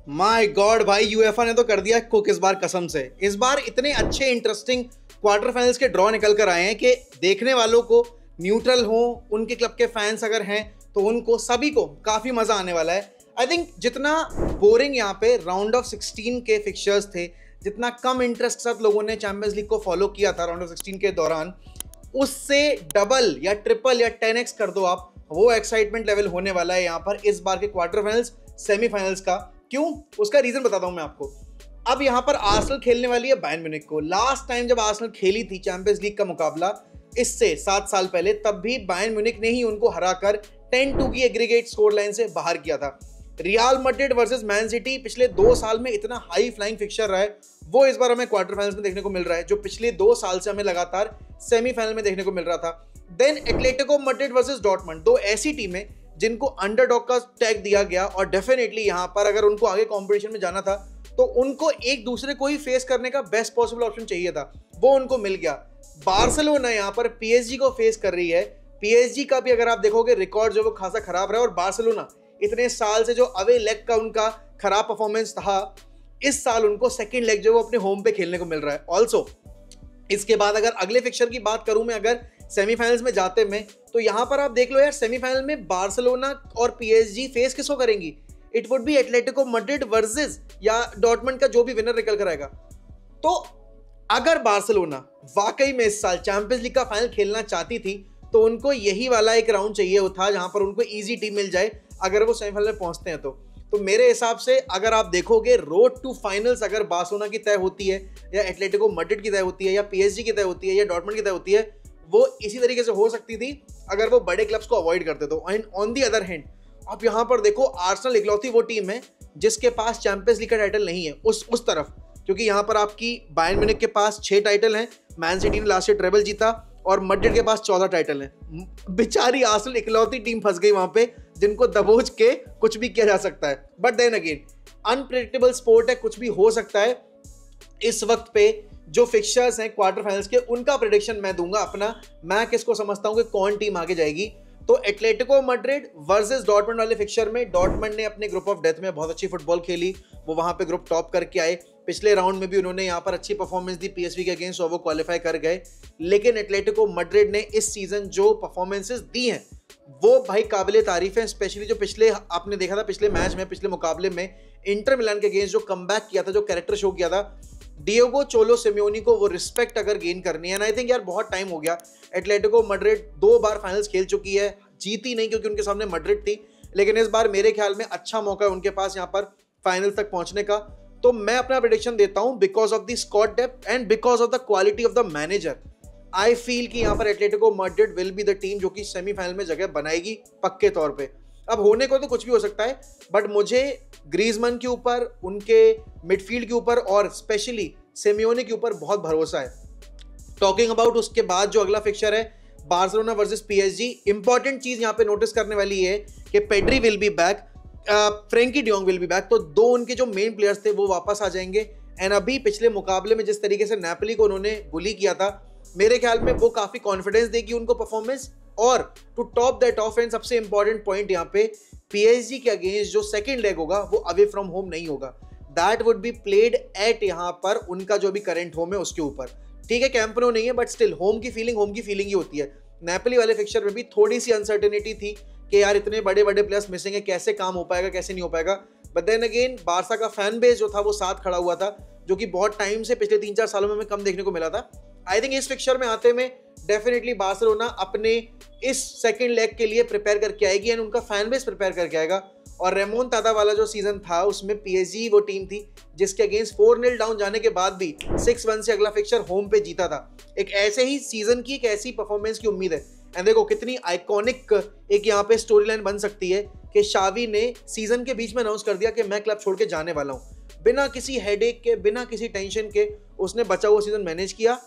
My God भाई, UEFA ने तो कर दिया कुक इस बार, कसम से। इस बार इतने अच्छे इंटरेस्टिंग क्वार्टर फाइनल्स के ड्रॉ निकल कर आए हैं कि देखने वालों को, न्यूट्रल हो, उनके क्लब के फैंस अगर हैं तो उनको सभी को काफी मजा आने वाला है। आई थिंक जितना बोरिंग यहाँ पे राउंड ऑफ 16 के फिक्चर्स थे, जितना कम इंटरेस्ट के साथ लोगों ने चैंपियंस लीग को फॉलो किया था राउंड ऑफ 16 के दौरान, उससे डबल या ट्रिपल या 10x कर दो आप, वो एक्साइटमेंट लेवल होने वाला है यहाँ पर इस बार के क्वार्टर फाइनल्स, सेमीफाइनल्स का। क्यों? उसका रीजन बताता हूं मैं आपको। अब यहाँ पर आर्सेनल खेलने वाली है बायर्न म्यूनिख को। लास्ट टाइम जब आर्सेनल खेली थी चैंपियंस लीग का मुकाबला, इससे 7 साल पहले, तब भी बायर्न म्यूनिख ने ही उनको हराकर 10-2 की एग्रीगेट स्कोर लाइन से बाहर किया था। Real Madrid versus Man city पिछले 2 साल में इतना हाई फ्लाइंग फिक्चर रहा है, वो इस बार हमें क्वार्टर फाइनल्स में देखने को मिल रहा है, जो पिछले 2 साल से हमें लगातार सेमीफाइनल में देखने को मिल रहा था। Then Atletico Madrid versus Dortmund, 2 ऐसी टीमें जिनको अंडरडॉग का टैग दिया गया, और डेफिनेटली यहां पर अगर उनको आगे कंपटीशन में जाना था तो उनको एक दूसरे को ही फेस करने का बेस्ट पॉसिबल ऑप्शन चाहिए था, वो उनको मिल गया। बार्सिलोना यहां पर पीएसजी को फेस कर रही है। पीएसजी का भी अगर आप देखोगे रिकॉर्ड जो वो खासा खराब रहा है, और बार्सिलोना इतने साल से जो अवे लेग का उनका खराब परफॉर्मेंस था, इस साल उनको सेकेंड लेग जो वो अपने होम पे खेलने को मिल रहा है। ऑल्सो इसके बाद अगर अगले फिक्चर की बात करूं मैं, अगर सेमीफाइनल्स में जाते में, तो यहां पर आप देख लो यार, सेमीफाइनल में बार्सिलोना और पीएसजी फेस किसको करेंगी? It would B Atletico Madrid versus या डॉर्टमुंड का जो भी विनर निकल कर आएगा। तो अगर बार्सिलोना वाकई में इस साल चैंपियंस लीग का फाइनल खेलना चाहती थी, तो उनको यही वाला एक राउंड चाहिए था जहां पर उनको इजी टीम मिल जाए अगर वो सेमीफाइनल में पहुंचते हैं तो मेरे हिसाब से अगर आप देखोगे रोड टू फाइनल्स अगर बार्सिलोना की तय होती है, या एटलेटिको मैड्रिड की तय होती है, या पीएसजी की तय होती है, या डॉर्टमुंड की तय होती है, वो इसी तरीके से हो सकती थी अगर वो बड़े क्लब्स को अवॉइड करते तो। And on the other hand आप यहां पर देखो, आर्सेनल इकलौती वो टीम है जिसके पास चैंपियंस लीग का टाइटल नहीं है उस तरफ, क्योंकि यहां पर आपकी बायर्न म्यूनिख के पास 6 टाइटल हैं, मैन सिटी ने लास्ट ईयर ट्रेबल जीता, और मैड्रिड के पास 14 टाइटल हैं। बेचारी आर्सेनल इकलौती टीम फंस गई वहां पे जिनको दबोच के कुछ भी किया जा सकता है। But then again unpredictable sport है, कुछ भी हो सकता है। इस वक्त पे जो फिक्चर्स हैं क्वार्टर फाइनल्स के, उनका प्रेडिक्शन मैं दूंगा अपना। मैं किसको समझता हूं कि कौन टीम आगे जाएगी। तो एटलेटिको मैड्रिड वर्सेस डॉर्टमुंड वाले फिक्चर में डॉर्टमुंड ने अपने ग्रुप ऑफ डेथ में बहुत अच्छी फुटबॉल खेली, वो वहां पे ग्रुप टॉप करके आए। पिछले राउंड में भी उन्होंने यहाँ पर अच्छी परफॉर्मेंस दी पीएसवी के अगेंस्ट, और वो क्वालिफाई कर गए। लेकिन एटलेटिको मैड्रिड ने इस सीजन जो परफॉर्मेंसेस दी हैं वो भाई काबिले तारीफ है। स्पेशली जो पिछले आपने देखा था, पिछले मैच में, पिछले मुकाबले में इंटर मिलान के अगेंस्ट जो कमबैक किया था, जो कैरेक्टर शो किया था, डिएगो चोलो सिमियोनी को वो रिस्पेक्ट अगर गेन करनी है, आई थिंक यार बहुत टाइम हो गया। एटलेटिको मैड्रिड 2 बार फाइनल्स खेल चुकी है, जीती नहीं क्योंकि उनके सामने मैड्रिड थी, लेकिन इस बार मेरे ख्याल में अच्छा मौका है उनके पास यहाँ पर फाइनल तक पहुंचने का। तो मैं अपना प्रेडिक्शन देता हूं because of the squad depth and because of the quality of the manager. I feel कि यहाँ पर Atletico Madrid will be the team जो कि सेमीफाइनल में जगह बनाएगी पक्के तौर पे। अब होने को तो कुछ भी हो सकता है, बट मुझे ग्रीजमैन के ऊपर, उनके मिडफील्ड के ऊपर, और स्पेशली सिमियोनी के ऊपर बहुत भरोसा है। टॉकिंग अबाउट उसके बाद जो अगला फिक्चर है बार्सिलोना वर्सेस पीएसजी, इंपॉर्टेंट चीज यहाँ पे नोटिस करने वाली है कि Pedri will be back, Frenkie de Jong will be back. तो 2 उनके जो मेन प्लेयर्स थे वो वापस आ जाएंगे। एंड अभी पिछले मुकाबले में जिस तरीके से नेपोली को उन्होंने बुली किया था, मेरे ख्याल में वो काफी कॉन्फिडेंस देगी उनको परफॉर्मेंस। और to top that off, and सबसे इंपॉर्टेंट पॉइंट यहाँ पे, पीएसजी के अगेंस्ट जो सेकंड लेग होगा वो अवे फ्रॉम होम नहीं होगा, that would be played at यहाँ पर उनका जो भी करंट होम है उसके ऊपर। ठीक है, कैंप नो नहीं है, बट स्टिल होम की फीलिंग ही होती है। नेपोली वाले फिक्चर में भी थोड़ी सी अनसर्टेनिटी थी कि यार इतने बड़े बड़े प्लेयर्स मिसिंग है, कैसे काम हो पाएगा, कैसे नहीं हो पाएगा। बट देन अगेन बारसा का फैन बेस जो था वो साथ खड़ा हुआ था, जो कि बहुत टाइम से पिछले 3-4 सालों में हमें कम देखने को मिला था। आई थिंक इस फिक्चर में आते में डेफिनेटली बार्सिलोना अपने इस सेकंड लेग के लिए प्रिपेयर करके आएगी, एंड उनका फैन बेस प्रिपेयर करके आएगा। और रेमोन ताता वाला जो सीजन था उसमें पीएसजी वो टीम थी जिसके अगेंस्ट 4-0 डाउन जाने के बाद भी 6-1 से अगला फिक्चर होम पे जीता था। एक ऐसे ही सीजन की, एक ऐसी परफॉर्मेंस की उम्मीद है। एंड देखो कितनी आइकॉनिक एक यहाँ पे स्टोरी लाइन बन सकती है कि शावी ने सीजन के बीच में अनाउंस कर दिया कि मैं क्लब छोड़ के जाने वाला हूँ। बिना किसी हेडेक के, बिना किसी टेंशन के उसने बचा हुआ सीजन मैनेज किया।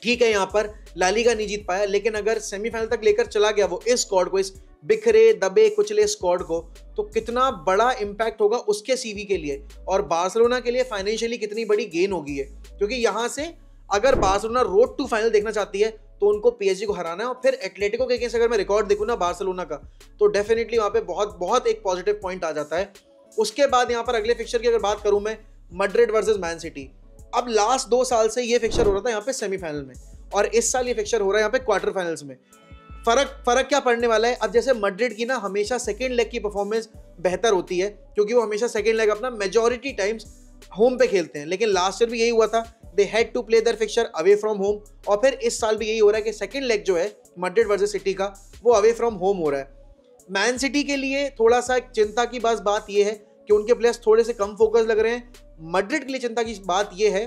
ठीक है, यहाँ पर ला लीगा नहीं जीत पाया, लेकिन अगर सेमीफाइनल तक लेकर चला गया वो इस स्क्वाड को, इस बिखरे दबे कुचले स्क्वाड को, तो कितना बड़ा इंपैक्ट होगा उसके सीवी के लिए, और बार्सिलोना के लिए फाइनेंशियली कितनी बड़ी गेन होगी है। क्योंकि यहाँ से अगर बार्सिलोना रोड टू फाइनल देखना चाहती है तो उनको पीएसजी को हराना है। और फिर एटलेटिको के अगेंस्ट अगर मैं रिकॉर्ड देखूँ ना बार्सिलोना का, तो डेफिनेटली वहाँ पे बहुत एक पॉजिटिव पॉइंट आ जाता है। उसके बाद यहाँ पर अगले फिक्चर की अगर बात करूं मैं, मैड्रिड वर्सेस मैन सिटी। अब लास्ट 2 साल से ये फिक्चर हो रहा था यहाँ पे सेमीफाइनल में, और इस साल ये फिक्चर हो रहा है यहाँ पे क्वार्टर फाइनल्स में। फर्क क्या पड़ने वाला है? अब जैसे मैड्रिड की ना हमेशा सेकेंड लेग की परफॉर्मेंस बेहतर होती है, क्योंकि वो हमेशा सेकेंड लेग अपना मेजॉरिटी टाइम्स होम पे खेलते हैं, लेकिन लास्ट ईयर भी यही हुआ था, they had to play their fixture away from home. और फिर इस साल भी यही हो रहा है कि सेकेंड लेग जो है मैड्रिड वर्सेस सिटी का, वो अवे फ्रॉम होम हो रहा है। मैन सिटी के लिए थोड़ा सा चिंता की बात यह है कि उनके प्लेयर्स थोड़े से कम फोकस लग रहे हैं। मैड्रिड के लिए चिंता की बात यह है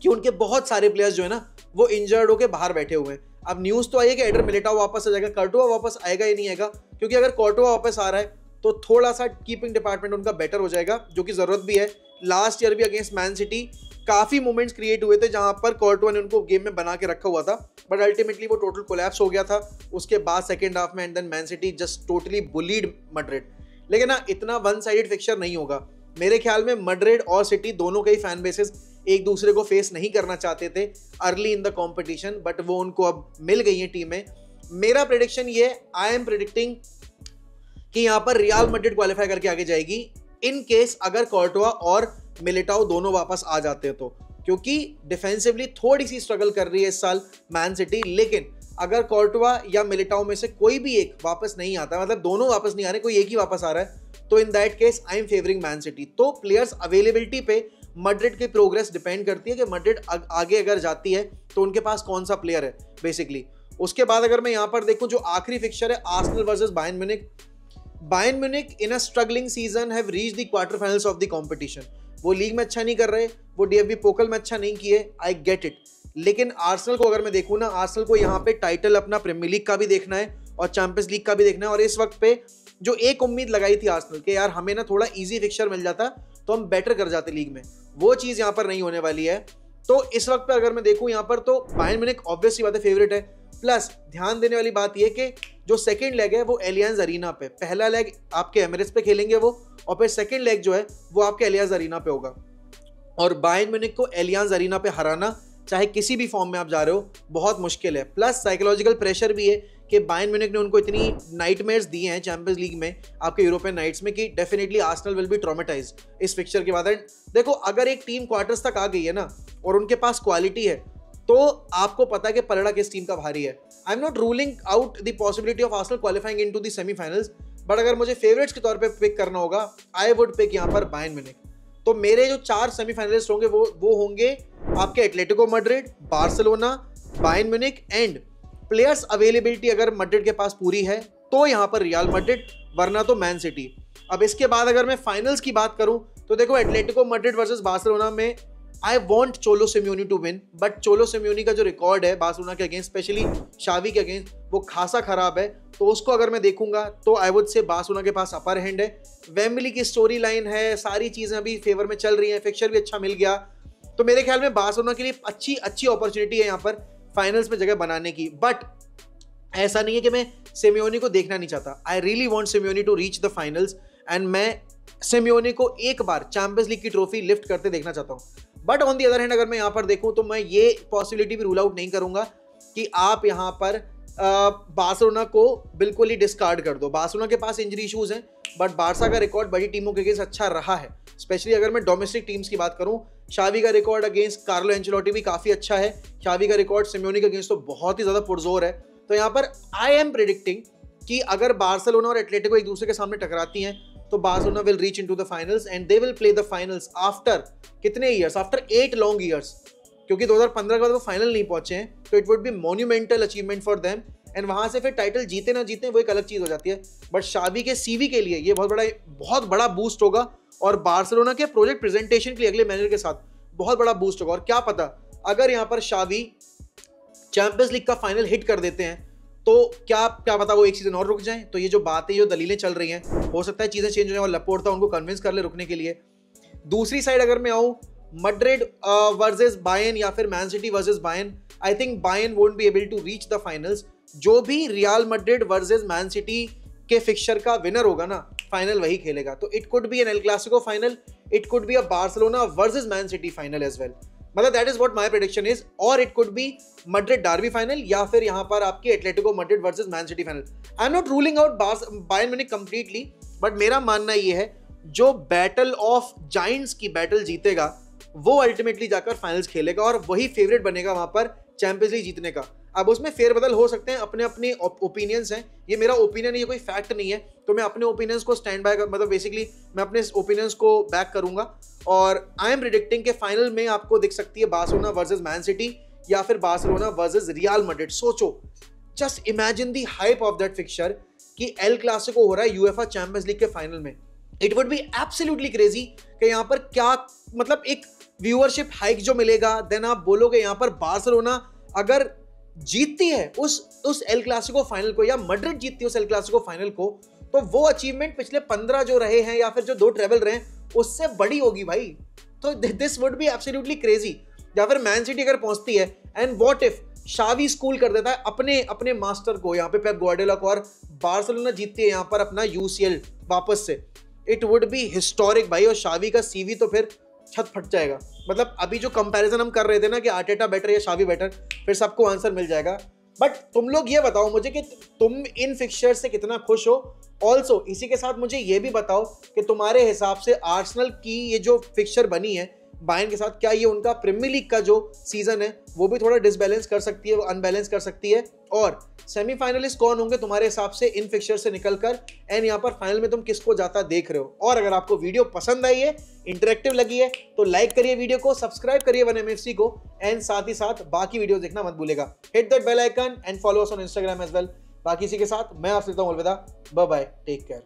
कि उनके बहुत सारे प्लेयर्स जो है ना वो इंजर्ड होकर बाहर बैठे हुए हैं। अब न्यूज़ तो आई है कि एडर मिलिटाओ वापस आ जाएगा, कोर्टुआ वापस आएगा ही नहीं आएगा, क्योंकि अगर कोर्टुआ वापस आ रहा है तो थोड़ा सा कीपिंग डिपार्टमेंट उनका बेटर हो जाएगा, जो कि जरूरत भी है। लास्ट ईयर भी अगेंस्ट मैन सिटी काफी मोमेंट्स क्रिएट हुए थे जहां पर कोर्टुआ ने उनको गेम में बना के रखा हुआ था, बट अल्टीमेटली वो टोटल कोलैप्स हो गया था उसके बाद सेकंड हाफ में, and then Man City just totally bullied Madrid. लेकिन ना इतना वन साइडेड फिक्चर नहीं होगा मेरे ख्याल में। मैड्रिड और सिटी दोनों के ही फैन बेसेस एक दूसरे को फेस नहीं करना चाहते थे early in the competition, but वो उनको अब मिल गई है टीमें। मेरा प्रेडिक्शन ये, आई एम प्रेडिक्टिंग कि यहां पर रियल मैड्रिड क्वालिफाई करके आगे जाएगी इन केस अगर कोर्टुआ और मिलिटाओ दोनों वापस आ जाते हैं तो, क्योंकि डिफेंसिवली थोड़ी सी स्ट्रगल कर रही है इस साल मैन सिटी। लेकिन अगर कोर्टुआ या मिलिटाओ में से कोई भी एक वापस नहीं आता, मतलब दोनों वापस नहीं आ रहे, कोई एक ही वापस आ रहा है, तो in that case I am favouring man city. तो प्लेयर्स अवेलेबिलिटी पे मैड्रिड की प्रोग्रेस डिपेंड करती है कि मैड्रिड आगे अगर जाती है तो उनके पास कौन सा प्लेयर है बेसिकली। उसके बाद अगर मैं यहां पर देखूं, जो आखिरी फिक्चर है Arsenal versus Bayern Munich. Bayern Munich in a struggling season have reached the quarter finals of the competition. वो लीग में अच्छा नहीं कर रहे, वो डीएफबी पोकल में अच्छा नहीं किए, आई गेट इट। लेकिन आर्सेनल को अगर मैं देखूं ना, आर्सेनल को यहाँ पे टाइटल अपना प्रीमियर लीग का भी देखना है और चैंपियंस लीग का भी देखना है। और इस वक्त पे जो एक उम्मीद लगाई थी आर्सेनल के, यार हमें ना थोड़ा इजी फिक्चर मिल जाता तो हम बेटर कर जाते लीग में, वो चीज़ यहाँ पर नहीं होने वाली है। तो इस वक्त पे अगर मैं देखूं यहाँ पर, तो बायर्न म्यूनिख ऑब्वियसली बात है फेवरेट है। प्लस ध्यान देने वाली बात यह कि जो सेकंड लेग है वो एलियांज अरीना पे, पहला लेग आपके एमिरेट्स पे खेलेंगे वो, और फिर सेकंड लेग जो है वो आपके एलियांज अरीना पे होगा। और बायर्न म्यूनिख को एलियांज अरीना पे हराना, चाहे किसी भी फॉर्म में आप जा रहे हो, बहुत मुश्किल है। प्लस साइकोलॉजिकल प्रेशर भी है कि बायर्न म्यूनिख ने उनको इतनी नाइटमेयर्स दिए हैं चैंपियंस लीग में, आपके यूरोपियन नाइट्स में, कि definitely Arsenal will be traumatised इस फिक्चर के बाद। देखो अगर एक टीम क्वार्टर्स तक आ गई है ना और उनके पास क्वालिटी है, तो आपको पता है कि पलड़ा किस टीम का भारी है। I am not ruling out the possibility of Arsenal qualifying into the semifinals, but अगर मुझे फेवरेट्स के तौर पे पिक करना होगा, आई वुड पिक यहाँ पर बायर्न म्यूनिख। तो मेरे जो 4 सेमीफाइनलिस्ट होंगे वो होंगे आपके Atletico Madrid, Barcelona, Bayern Munich, and players availability अगर मैड्रिड के पास पूरी है तो यहाँ पर रियल मैड्रिड, वरना तो मैन सिटी। अब इसके बाद अगर मैं फाइनल्स की बात करूं, तो देखो एटलेटिको मैड्रिड वर्सेस बार्सिलोना में आई वॉन्ट चोलो सिम्योनी टू विन, बट चोलो सिम्योनी का जो रिकॉर्ड है बार्सिलोना के अगेंस्ट, स्पेशली शावी के अगेंस्ट, वो खासा खराब है। तो उसको अगर मैं देखूंगा तो आई वुड से बार्सिलोना के पास अपर हैंड है। वेम्बली की स्टोरी लाइन है, सारी चीजें अभी फेवर में चल रही हैं, फिक्चर भी अच्छा मिल गया, तो मेरे ख्याल में बार्सिलोना के लिए अच्छी अपॉर्चुनिटी है यहाँ पर फाइनल्स में जगह बनाने की। बट ऐसा नहीं है कि मैं सिम्योनी को देखना नहीं चाहता, I really want Simeone to reach the finals, and मैं सिम्योनी को एक बार चैंपियंस लीग की ट्रॉफी लिफ्ट करते देखना चाहता हूँ। But on the other hand अगर मैं यहाँ पर देखूँ तो मैं ये पॉसिबिलिटी भी रूल आउट नहीं करूंगा कि आप यहाँ पर बार्सिलोना को बिल्कुल ही डिस्कार्ड कर दो। बार्सिलोना के पास इंजरी इश्यूज हैं, बट बार्सा का रिकॉर्ड बड़ी टीमों के अगेंस्ट अच्छा रहा है। स्पेशली अगर मैं डोमेस्टिक टीम्स की बात करूं, शावी का रिकॉर्ड अगेंस्ट कार्लो एंचेलोटी भी काफ़ी अच्छा है, शावी का रिकॉर्ड सिम्योनी के अगेंस्ट तो बहुत ही ज़्यादा पुरजोर है। तो यहाँ पर आई एम प्रेडिक्टिंग कि अगर बार्सिलोना और एटलेटिको एक दूसरे के सामने टकराती हैं तो Barcelona will reach into the finals, and they will play the finals after कितने ईयर्स, आफ्टर 8 लॉन्ग ईयर्स, क्योंकि 2015 के बाद वो फाइनल नहीं पहुंचे हैं। तो it would B monumental achievement for them, and वहां से फिर टाइटल जीते ना जीते वो एक अलग चीज हो जाती है। बट शावी के सीवी के लिए ये बहुत बड़ा बूस्ट होगा, और बार्सिलोना के प्रोजेक्ट प्रेजेंटेशन के लिए अगले मैनेजर के साथ बहुत बड़ा बूस्ट होगा। और क्या पता अगर यहाँ पर शावी चैंपियंस लीग का फाइनल हिट कर देते हैं तो क्या पता वो एक सीजन और रुक जाएं। तो ये जो बातें, जो दलीलें चल रही हैं, हो सकता है चीजें चेंज हो जाए और लपोर्टा उनको कन्विंस कर ले रुकने के लिए। दूसरी साइड अगर मैं आऊं, मैड्रिड वर्सेस बायर्न या फिर Man City versus Bayern, I think Bayern won't be able to reach the finals. जो भी Real Madrid versus Man City के फिक्चर का विनर होगा ना, फाइनल वही खेलेगा। तो it could be an El Clasico final, it could be a Barcelona versus Man City final as well, मतलब that is what my prediction is. और it could be Madrid derby final, या फिर यहाँ पर आपकी Atletico Madrid versus Man City final. I am not ruling out Bayern Munich completely, but मेरा मानना ये है जो बैटल ऑफ जाइंट्स की बैटल जीतेगा वो अल्टीमेटली जाकर फाइनल्स खेलेगा और वही फेवरेट बनेगा वहां पर चैंपियंस लीग जीतने का। अब उसमें फेरबदल हो सकते हैं, अपने अपने ओपिनियंस हैं, ये मेरा ओपिनियन है, ये कोई फैक्ट नहीं है, तो मैं अपने ओपिनियंस को स्टैंड बाय मतलब बेसिकली मैं अपने ओपिनियंस को बैक करूंगा और आई एम प्रेडिक्टिंग के फाइनल में आपको दिख सकती है बार्सिलोना वर्सेस मैन सिटी या फिर बार्सिलोना वर्सेस रियल मैड्रिड। सोचो, just imagine the hype of that fixture कि एल क्लासिको हो रहा है यूएफए चैंपियंस लीग के फाइनल में। It would be absolutely crazy कि यहाँ पर क्या मतलब एक व्यूअरशिप हाइक जो मिलेगा। देन आप बोलोगे यहाँ पर बार्सिलोना अगर जीतती है उस एल क्लासिको फाइनल को या मैड्रिड जीतती है उस एल क्लासिको फाइनल को, तो वो अचीवमेंट पिछले 15 जो रहे हैं या फिर जो 2 ट्रेवल रहे हैं उससे बड़ी होगी भाई। तो this would be absolutely crazy. या फिर मैन सिटी अगर पहुंचती है एंड व्हाट इफ शावी स्कूल कर देता है अपने मास्टर को यहाँ पे पेप गार्डियोला को और बार्सिलोना जीतती है यहाँ पर अपना यूसीएल वापस से, इट वुड बी हिस्टोरिक भाई। और शावी का सीवी तो फिर छत फट जाएगा। मतलब अभी जो कंपैरिजन हम कर रहे थे ना कि आर्टेटा बेटर या शावी बेटर, फिर सबको आंसर मिल जाएगा। बट तुम लोग ये बताओ मुझे कि तुम इन फिक्चर से कितना खुश हो। ऑल्सो इसी के साथ मुझे ये भी बताओ कि तुम्हारे हिसाब से आर्सेनल की ये जो फिक्चर बनी है बायर्न के साथ, क्या ये उनका प्रीमियर लीग का जो सीजन है वो भी थोड़ा डिसबैलेंस कर सकती है, अनबैलेंस कर सकती है। और सेमीफाइनलिस्ट कौन होंगे तुम्हारे हिसाब से इन फिक्चर से निकलकर, एंड यहाँ पर फाइनल में तुम किसको जाता देख रहे हो। और अगर आपको वीडियो पसंद आई है, इंटरेक्टिव लगी है, तो लाइक करिए वीडियो को, सब्सक्राइब करिए 1MFC को, एंड साथ ही साथ बाकी वीडियो देखना मत भूलेगा। Hit that bell icon and follow us on Instagram as well. बाकी इसी के साथ मैं आपसे लेता हूं अलविदा। Bye bye, take care.